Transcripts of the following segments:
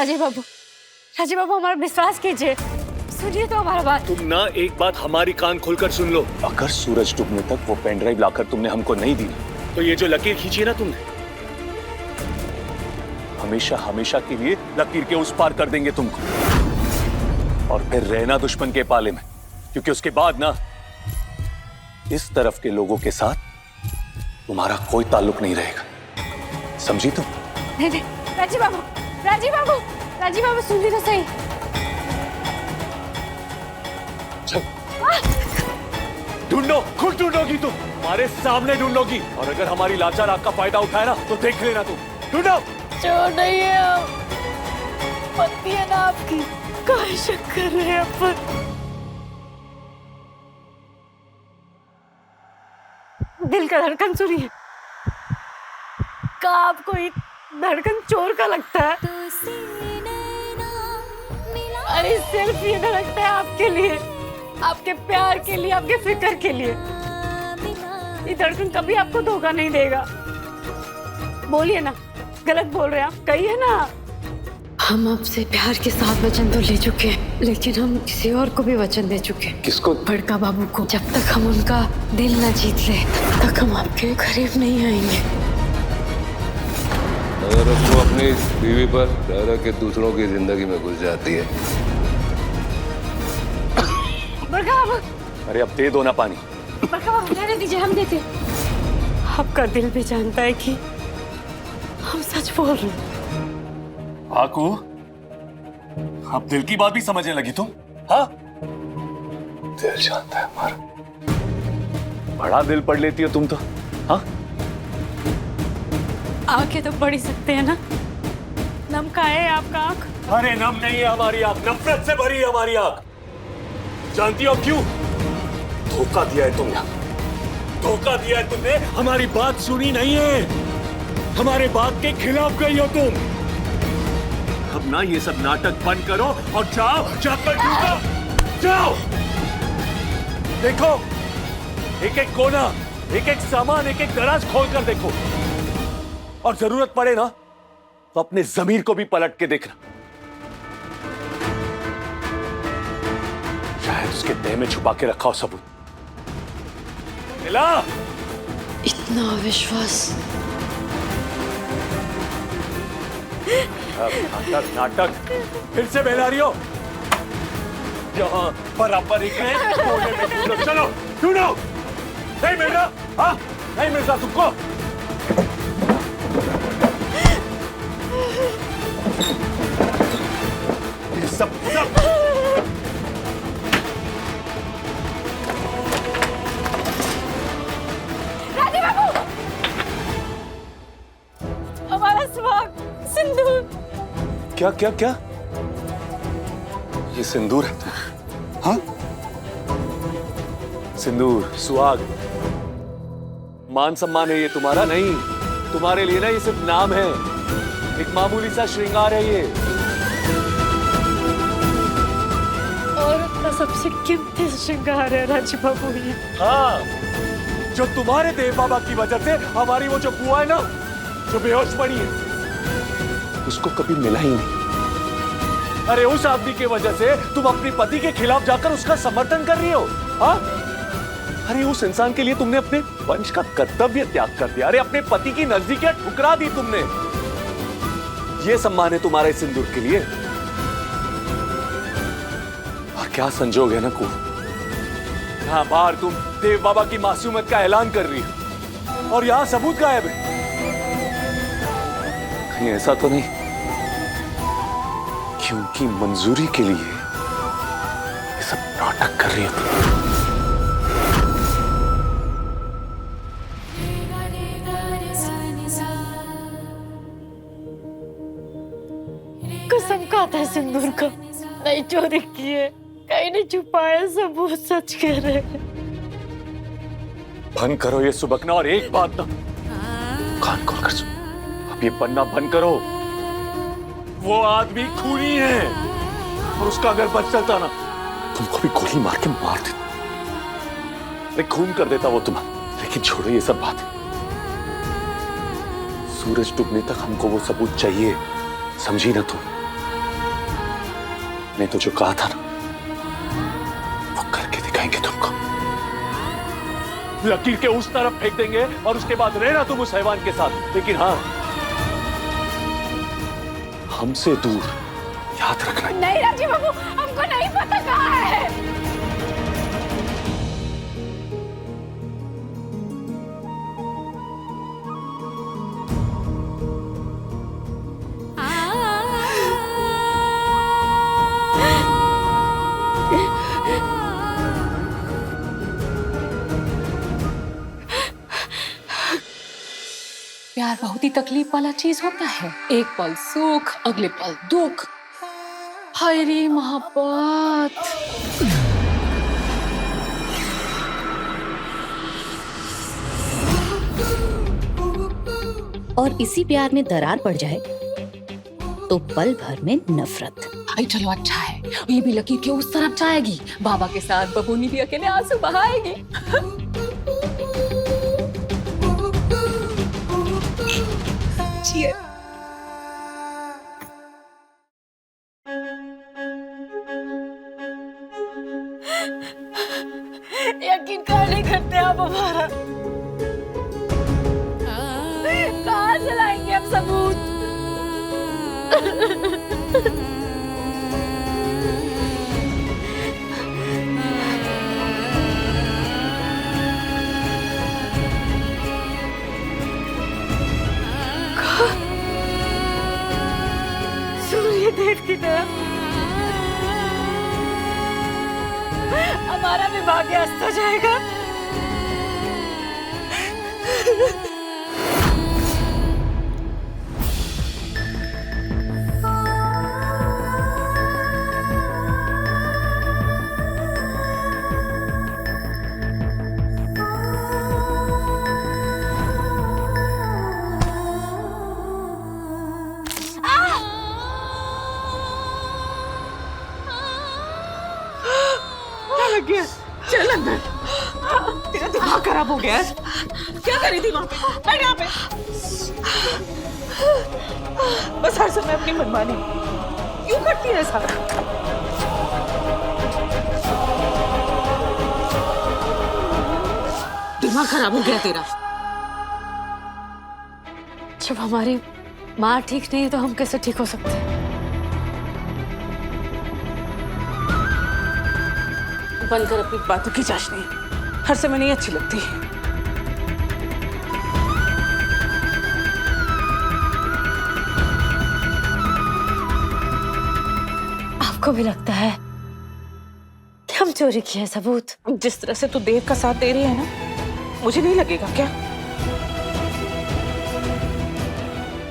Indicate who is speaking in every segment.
Speaker 1: राजीव बाबू हमारा विश्वास कीजिए, सुनिए तो हमारा बात।
Speaker 2: तुम ना एक बात हमारी कान खोलकर सुन लो। अगर सूरज डूबने तक वो पेन ड्राइव लाकर तुमने हमको नहीं दी तो ये जो लकीर खींची है ना तुमने, हमेशा हमेशा के लिए लकीर के उस पार कर देंगे तुमको, और फिर रहना दुश्मन के पाले में, क्योंकि उसके बाद ना इस तरफ के लोगों के साथ तुम्हारा कोई ताल्लुक नहीं रहेगा, समझी तुम?
Speaker 1: नहीं, राजीव बाबू सुनिए तो सही।
Speaker 2: ढूंढो, खुद ढूंढोगी तुम, हमारे सामने ढूंढोगी, और अगर हमारी लाचार आग का फायदा उठाए ना तो देख लेना तुम। ढूंढो।
Speaker 1: चोर नहीं है, पत्नी है ना आपकी, काहे शक कर रहे हैं अपन? दिल का धड़कन सुनिए, का आपको धड़कन चोर का लगता है? अरे सिर्फ ये धड़कता है आपके लिए, आपके प्यार के लिए, आपके फिक्र के लिए। ये धड़कन कभी आपको धोखा नहीं देगा। बोलिए ना, गलत बोल रहे हैं आप, कहिए ना। हम आपसे प्यार के साथ वचन तो ले चुके हैं, लेकिन हम किसी और को भी वचन दे चुके हैं।
Speaker 2: किसको?
Speaker 1: बड़का बाबू को। जब तक हम उनका दिल न जीत ले, तब तक हम आपके करीब नहीं आएंगे।
Speaker 3: अगर वो अपनी बीवी पर रह के दूसरों की जिंदगी में घुस जाती है।
Speaker 1: बड़का बाबू,
Speaker 2: अरे अब दे दो ना पानी।
Speaker 1: बड़का बाबू रहने दीजिए, हम देते। आपका दिल भी जानता है कि हम सच बोल रहे हैं।
Speaker 2: आकू, अब दिल की बात भी समझने लगी तुम? हाँ, दिल जानता है हमारा। बड़ा दिल पढ़ लेती हो तुम तो। हाँ,
Speaker 1: आंखें तो पढ़ ही सकते हैं ना। नम का है आपका आंख?
Speaker 2: अरे नम नहीं है हमारी आंख, नफरत से भरी है हमारी आंख। जानती हो क्यों? धोखा दिया है तुमने, धोखा दिया है तुमने। हमारी बात सुनी नहीं है, हमारे बात के खिलाफ गई हो तुम। अब ना ये सब नाटक बंद करो और जाओ, जाकर ढूंढो, जाओ। देखो, एक एक कोना, एक एक सामान, एक एक दराज खोल कर देखो, और जरूरत पड़े ना तो अपने जमीर को भी पलट के देखना। शायद उसके देह में छुपा के रखा हो सबूत। मिला?
Speaker 1: इतना विश्वास।
Speaker 2: नाटक नाटक फिर से बहला रही हो। यहाँ बराबर एक कोने में ढूंढो, चलो ढूंढो। नहीं मिल रहा? हाँ, नहीं मिल रहा तुमको? ये सब
Speaker 1: राजीव बाबू, हमारा सुहाग सिंदूर।
Speaker 2: क्या क्या क्या? ये सिंदूर है? हाँ, सिंदूर, सुहाग, मान सम्मान है ये तुम्हारा नहीं। तुम्हारे लिए ना ये सिर्फ नाम है, एक मामूली सा श्रृंगार है ये।
Speaker 1: और सबसे कीमती श्रृंगार है राजीव बाबू ये।
Speaker 2: हाँ, जो तुम्हारे देव बाबा की वजह से हमारी वो जो बुआ है ना, जो बेहोश पड़ी है, उसको कभी मिला ही नहीं। अरे उस आदमी की वजह से तुम अपने पति के खिलाफ जाकर उसका समर्थन कर रही हो। हाँ, अरे उस इंसान के लिए तुमने अपने वंश का कर्तव्य त्याग कर दिया। अरे अपने पति की नजदीकियां ठुकरा दी तुमने। ये सम्मान है तुम्हारे सिंदूर के लिए। और क्या संजोग है ना को, हाँ, बाहर तुम देव बाबा की मासूमियत का ऐलान कर रही हो और यहां सबूत गायब है। कहीं ऐसा तो नहीं क्योंकि मंजूरी के लिए ये सब नाटक कर रही हो?
Speaker 1: कसम खाता है सिंदूर का, नहीं चोरी की है, कहीं नहीं छुपाया, सबूत सच कह रहे हैं।
Speaker 2: बंद करो ये सुबकना, और एक बात ना कान खोल कर सुन, अब ये बनना बंद करो। वो आदमी खूनी है, और उसका अगर बच चलता ना तुमको भी गोली मार के मार देता। अरे खून कर देता वो तुम्हें। लेकिन छोड़ो ये सब बात, सूरज डूबने तक हमको वो सबूत चाहिए, समझी ना तुम? मैं तो जो कहा था ना, वो करके दिखाएंगे तुमको। लकीर के उस तरफ फेंक देंगे और उसके बाद रहना तुम उस हैवान के साथ, लेकिन हाँ, हमसे दूर, याद रखना।
Speaker 1: नहीं राजीव बाबू, हमको नहीं पता कहाँ है।
Speaker 4: प्यार बहुत ही तकलीफ वाला चीज होता है। एक पल सुख, अगले पल दुख। हाय रे मोहब्बत।
Speaker 5: और इसी प्यार में दरार पड़ जाए तो पल भर में नफरत।
Speaker 4: भाई चलो अच्छा है, ये भी लकीर के उस तरफ जाएगी, बाबा के साथ बबूनी भी अकेले आंसू बहाएगी। Cheers.
Speaker 1: यकीन कहाँ नहीं करते आप हमारा? कहाँ से लाएंगे हम सबूत? सूर्यदेव की तरह हमारा भी भाग्य अस्त हो जाएगा।
Speaker 6: लग गया, चल अंदर। तेरा दिमाग खराब हो गया है। क्या करी थी वहां पे? बैठ यहाँ पे। बस हर समय अपनी मनमानी क्यों करती है सारा? दिमाग खराब हो गया तेरा।
Speaker 1: जब हमारी माँ ठीक नहीं है तो हम कैसे ठीक हो सकते हैं?
Speaker 6: बंद कर अपनी बातों की चाशनी, हर समय नहीं अच्छी लगती।
Speaker 1: आपको भी लगता है कि हम चोरी किए हैं सबूत?
Speaker 6: जिस तरह से तू देव का साथ दे रही है ना, मुझे नहीं लगेगा क्या?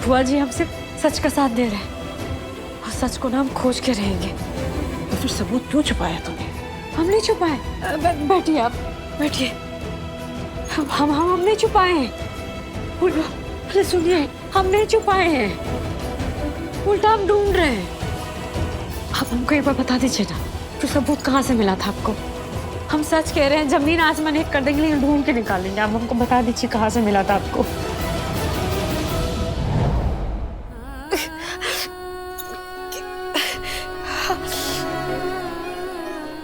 Speaker 1: बुआ जी हम सिर्फ सच का साथ दे रहे हैं और सच को ना हम खोज के रहेंगे।
Speaker 6: तो फिर सबूत क्यों छुपाया तूने?
Speaker 1: हम नहीं छुपाए। बैठिए आप, बैठिए। हम नहीं छुपाए हैं। अरे सुनिए, हम नहीं छुपाए हैं, उल्टा हम ढूंढ रहे हैं। आप हमको एक बार बता दीजिए ना, तो सबूत कहाँ से मिला था आपको? हम सच कह रहे हैं, जमीन आसमान एक कर देंगे, लेकिन ढूंढ के निकालेंगे। आप हमको बता दीजिए कहाँ से मिला था आपको।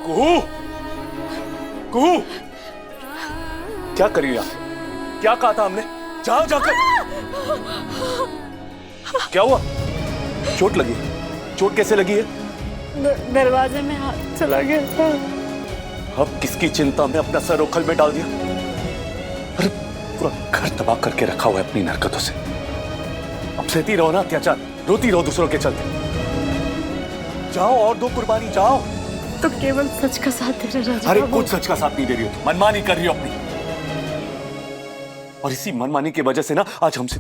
Speaker 2: कुहू, कुहू, क्या करी आप? क्या कहा था हमने? जाओ जाकर। क्या हुआ? चोट लगी? चोट कैसे लगी है?
Speaker 1: दरवाजे में हाथ चला गया था।
Speaker 2: अब किसकी चिंता में अपना सर ओखल में डाल दिया? अरे पूरा घर तबाह करके रखा हुआ है अपनी हरकतों से। अब सहती रहो ना अत्याचार, रोती रहो दूसरों के चलते। जाओ और दो कुर्बानी, जाओ।
Speaker 1: तो केवल सच का साथ दे रहे राजीव
Speaker 2: अरे
Speaker 1: बाबू।
Speaker 2: कुछ सच का साथ नहीं दे रही हो, मनमानी कर रही हो अपनी। और इसी मनमानी की वजह से ना आज हमसे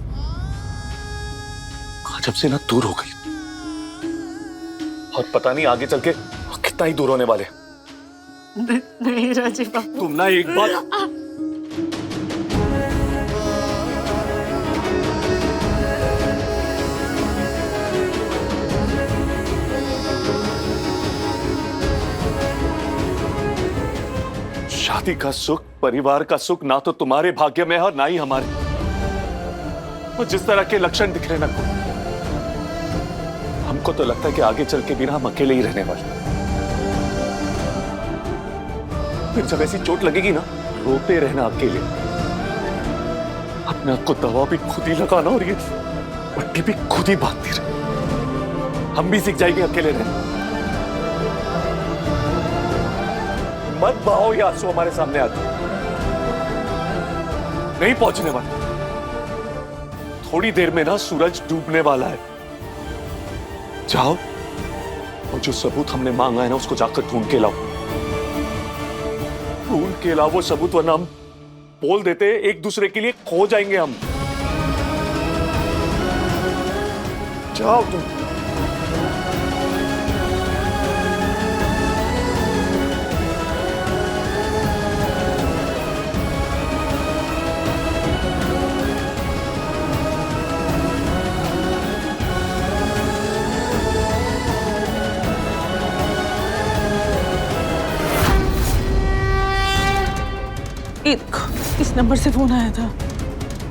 Speaker 2: ना दूर हो गई। और पता नहीं आगे चल के कितना ही दूर होने वाले।
Speaker 1: नहीं राजीव बाबू,
Speaker 2: तुम ना एक बात शादी का सुख, परिवार का सुख ना तो तुम्हारे भाग्य में है और ना ही हमारे। और जिस तरह के लक्षण दिख रहे ना, हमको को तो लगता है कि आगे चल के भी ना हम अकेले ही रहने वाले। फिर जब ऐसी चोट लगेगी ना, रोते रहना अकेले, अपने आप को दवा भी खुद ही लगाना और ये पट्टी भी खुद ही बांधती रहे। हम भी सीख जाएंगे अकेले रहना। मत बहाओ ये आंसू हमारे सामने आके, नहीं पहुंचने वाला। थोड़ी देर में ना सूरज डूबने वाला है। जाओ और जो सबूत हमने मांगा है ना उसको जाकर ढूंढ के लाओ, ढूंढ के लाओ वो सबूत, वरना हम बोल देते एक दूसरे के लिए खो जाएंगे हम। जाओ तुम।
Speaker 6: ये देखो, इस नंबर से फोन आया था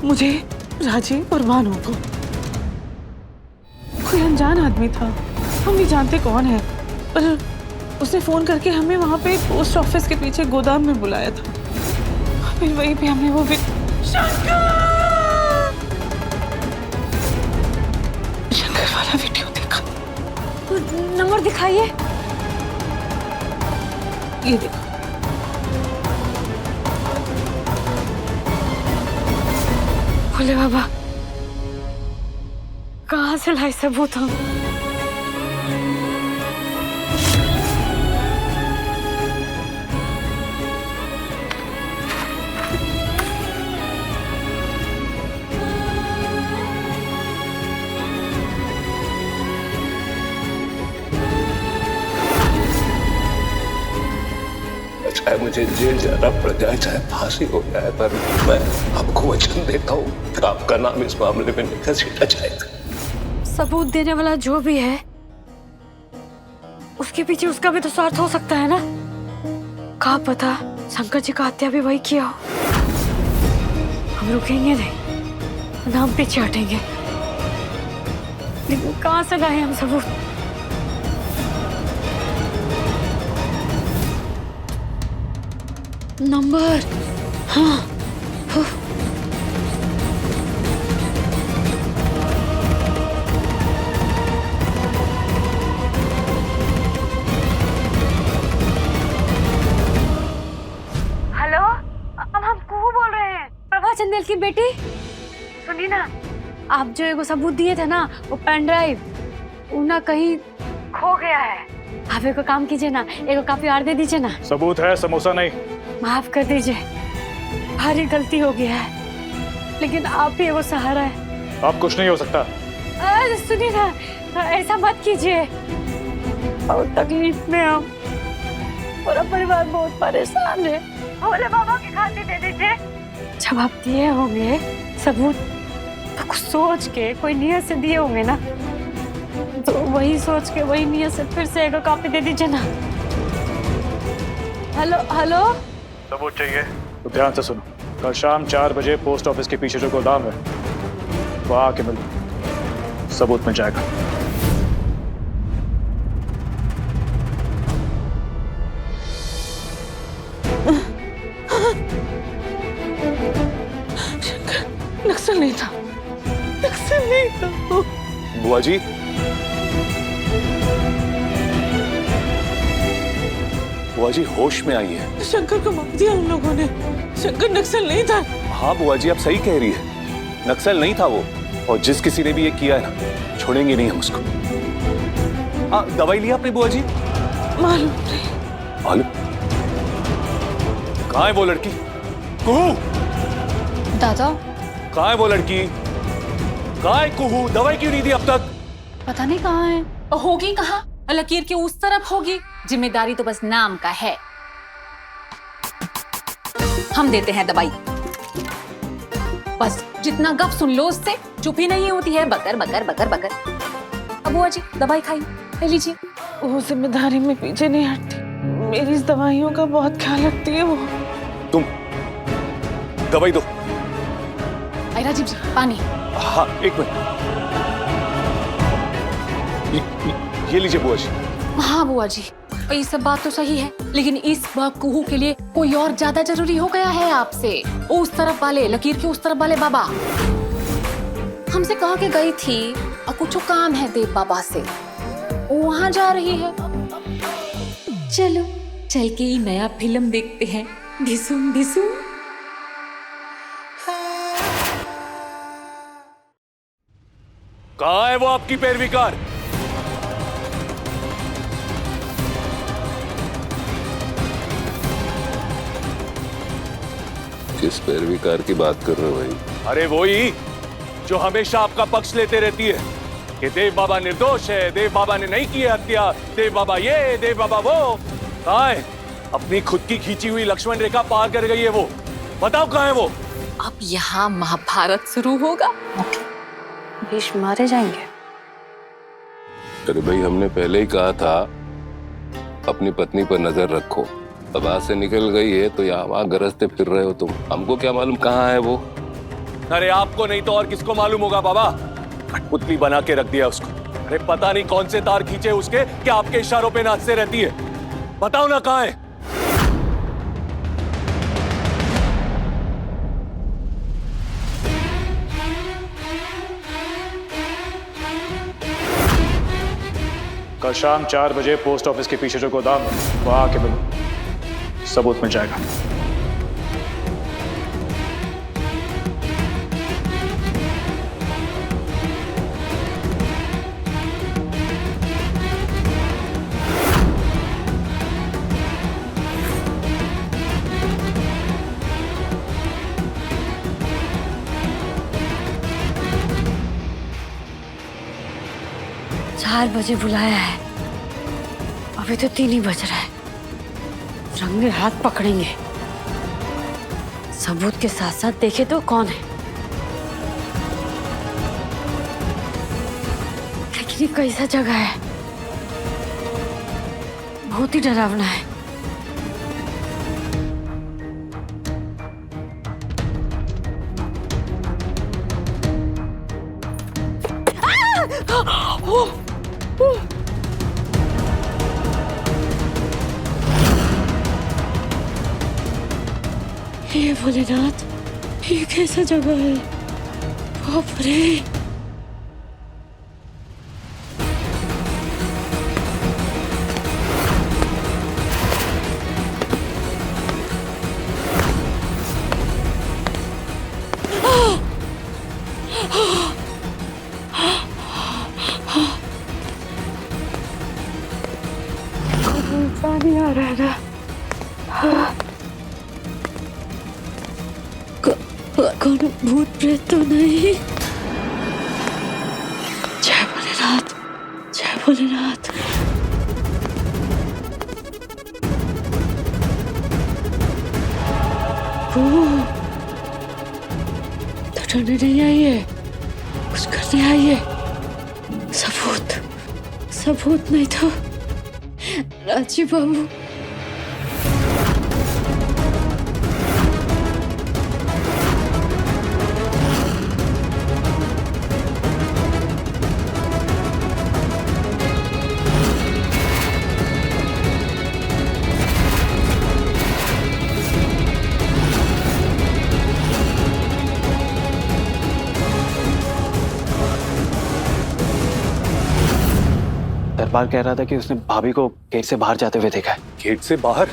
Speaker 6: मुझे, राजीव और भानु को। कोई अनजान आदमी था, हम नहीं जानते कौन है, पर उसने फोन करके हमें वहां पे पोस्ट ऑफिस के पीछे गोदाम में बुलाया था। फिर वहीं पे हमने वो शंकर वाला वीडियो देखा।
Speaker 1: नंबर दिखाइए।
Speaker 6: ये देखो,
Speaker 1: भोले बाबा, कहाँ से लाई सबूत हम?
Speaker 3: चाहे मुझे जेल जाना पड़ जाए, चाहे फांसी हो जाए, पर मैं आपको वचन देता हूँ कि आपका नाम इस मामले में नहीं घसीटा जाएगा।
Speaker 1: सबूत देने वाला जो भी है, उसके पीछे उसका भी तो स्वार्थ हो सकता है ना। कहा पता शंकर जी का हत्या भी वही किया हो। हम रुकेंगे नहीं, नाम पीछे हटेंगे, लेकिन कहाँ से लाए हम सबूत? नंबर, हाँ, हेलो, हम कुहू बोल रहे हैं, प्रभा चंदेल की बेटी। सुनिए ना, आप जो एगो सबूत दिए थे ना, वो पेन ड्राइव वो ना कहीं खो गया है। आप एगो काम कीजिए ना, एगो कॉपी और दे दीजिए ना।
Speaker 7: सबूत है, समोसा नहीं।
Speaker 1: माफ कर दीजिए, भारी गलती हो गया है, लेकिन आप ही वो सहारा है।
Speaker 7: आप कुछ नहीं हो सकता।
Speaker 1: सुनिए ना, ऐसा मत कीजिए, बहुत तकलीफ में हम, पूरा परिवार बहुत परेशान है। भोले बाबा की खातिर दे दीजिए। जब आप दिए होंगे सबूत तो कुछ सोच के, कोई नियत से दिए होंगे ना, तो वही सोच के, वही नियत से फिर से एक कॉपी दे दीजिए ना। हेलो हेलो,
Speaker 7: सबूत चाहिए तो ध्यान से सुनो। कल शाम 4 बजे पोस्ट ऑफिस के पीछे जो गोदाम है, वहां आके मिलो, सबूत मिल जाएगा।
Speaker 6: शंकर नक्सल नहीं था, नक्सल नहीं था।
Speaker 2: बुआ जी, बुआ जी होश में आई है।
Speaker 6: शंकर को मार दिया उन लोगों ने। शंकर नक्सल नहीं था।
Speaker 2: हाँ बुआ जी, आप सही कह रही है, नक्सल नहीं था वो, और जिस किसी ने भी ये किया है ना, छोड़ेंगे नहीं हम उसको। दवाई लिया आपने बुआ जी?
Speaker 6: मालूम नहीं।
Speaker 2: मालूम? कहाँ है वो लड़की? कुहू,
Speaker 4: दादा,
Speaker 2: कहाँ है वो लड़की? कहाँ है कुहू? दवाई क्यों नहीं दी अब तक?
Speaker 4: पता नहीं कहाँ है। होगी कहाँ? लकीर के उस तरफ होगी। जिम्मेदारी तो बस नाम का है। हम देते हैं दवाई, बस जितना गप सुन लो उससे चुप ही नहीं होती है, बकर बकर बकर बकर। अब बुआ जी दवाई खाई, ले लीजिए।
Speaker 6: वो जिम्मेदारी में पीछे नहीं हटती, मेरी इस दवाइयों का बहुत ख्याल रखती है वो।
Speaker 2: तुम दवाई दो।
Speaker 4: राजीव जी पानी।
Speaker 2: हाँ एक मिनट। ये लीजिए बुआ जी।
Speaker 4: हाँ बुआ जी, ये सब बात तो सही है, लेकिन इस बकूहू के लिए कोई और ज्यादा जरूरी हो गया है आपसे। उस तरफ वाले, लकीर के उस तरफ वाले बाबा हमसे कहा के गई थी और कुछ काम है देव बाबा से, वहां जा रही है। चलो चल के ही नया फिल्म देखते हैं, ढिसुम ढिसुम।
Speaker 2: कहाँ है वो आपकी पैरवी कार?
Speaker 3: किस पैरवी कार की बात कर रहे हो भाई?
Speaker 2: अरे वही जो हमेशा आपका पक्ष लेते रहती है कि देव बाबा निर्दोष है, देव बाबा ने नहीं की हत्या, देव बाबा ये, देव बाबा वो। कहाँ है? अपनी खुद की खींची हुई लक्ष्मण रेखा पार कर गई है वो। बताओ कहाँ है वो?
Speaker 4: अब यहाँ महाभारत शुरू होगा।
Speaker 1: भीष्म मारे जाएंगे।
Speaker 3: अरे भाई, हमने पहले ही कहा था अपनी पत्नी पर नजर रखो। अब हाथ से निकल गई है तो यहाँ वहाँ गरजते फिर रहे हो तुम। हमको क्या मालूम कहाँ है वो?
Speaker 2: अरे आपको नहीं तो और किसको मालूम होगा बाबा? कठपुतली बना के रख दिया उसको। अरे पता नहीं कौन से तार खींचे उसके कि आपके इशारों पे नाचते रहती है। बताओ ना कहाँ है?
Speaker 7: कल शाम 4 बजे पोस्ट ऑफिस के पीछे जो गोदाम है वहां आके मिलो, सबूत मिल जाएगा।
Speaker 1: चार बजे बुलाया है, अभी तो 3 ही बज रहा है। रंगे हाथ पकड़ेंगे। सबूत के साथ साथ देखे तो कौन है, लेकिन ये कैसा जगह है, बहुत ही डरावना है। ये भोलेनाथ, ये कैसा जगह है? बाप रे! पानी आ रहा है ना? कौन भूत प्रेत तो नहीं? जय भोलेनाथ, जय भोलेनाथ। तो ठंडे नहीं आई है, कुछ करने आई है। सबूत, सबूत नहीं तो राजी बाबू।
Speaker 8: दरबार कह रहा था कि उसने भाभी को गेट से बाहर जाते हुए देखा है।
Speaker 2: गेट से बाहर?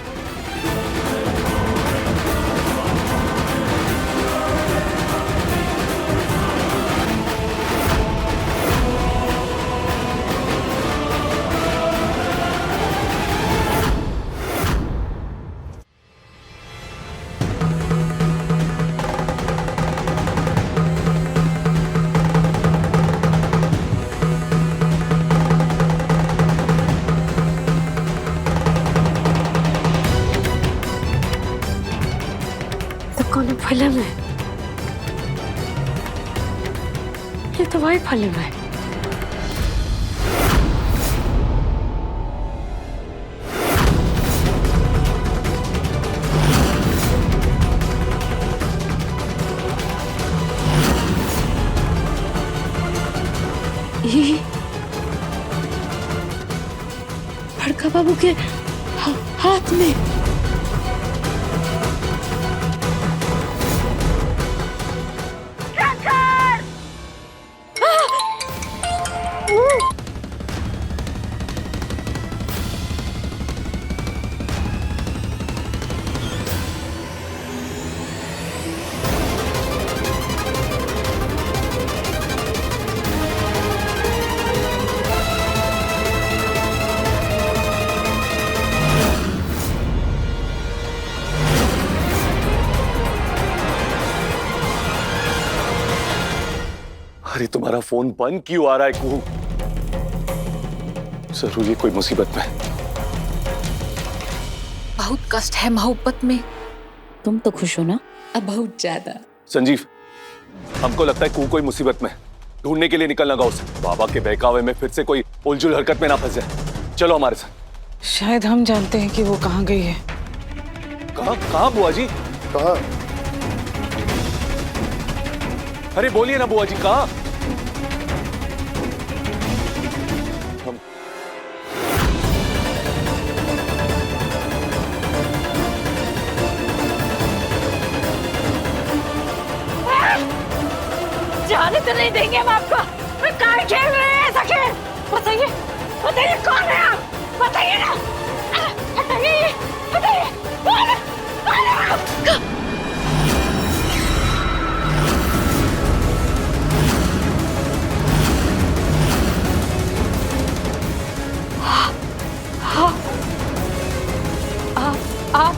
Speaker 1: कौन फिल्म है? ये तो वही फिल्म है।
Speaker 6: बाबू के हाथ में।
Speaker 2: अरे तुम्हारा फोन बंद क्यों आ रहा है कुहू? जरूर ये कोई मुसीबत में है।
Speaker 4: बहुत कष्ट है मोहब्बत में।
Speaker 5: तुम तो खुश हो ना?
Speaker 4: अब बहुत ज्यादा।
Speaker 2: संजीव, हमको लगता है कुहू कोई मुसीबत में है। ढूंढने के लिए निकलना गांव से। बाबा के बहकावे में फिर से कोई उलझुल हरकत में ना फंस जाए। चलो हमारे साथ।
Speaker 6: शायद हम जानते हैं कि वो कहाँ गई है।
Speaker 2: कहाँ बुआ जी? कहाँ? अरे बोलिए ना बुआ जी, कहाँ?
Speaker 1: जाने तो नहीं देंगे हम आपको। कहाँ खेल रहे हैं ऐसा खेल? बताइए, बताइए कौन है आप? बताइए ना। बताइए, बताइए कौन है? कौन है आप? आप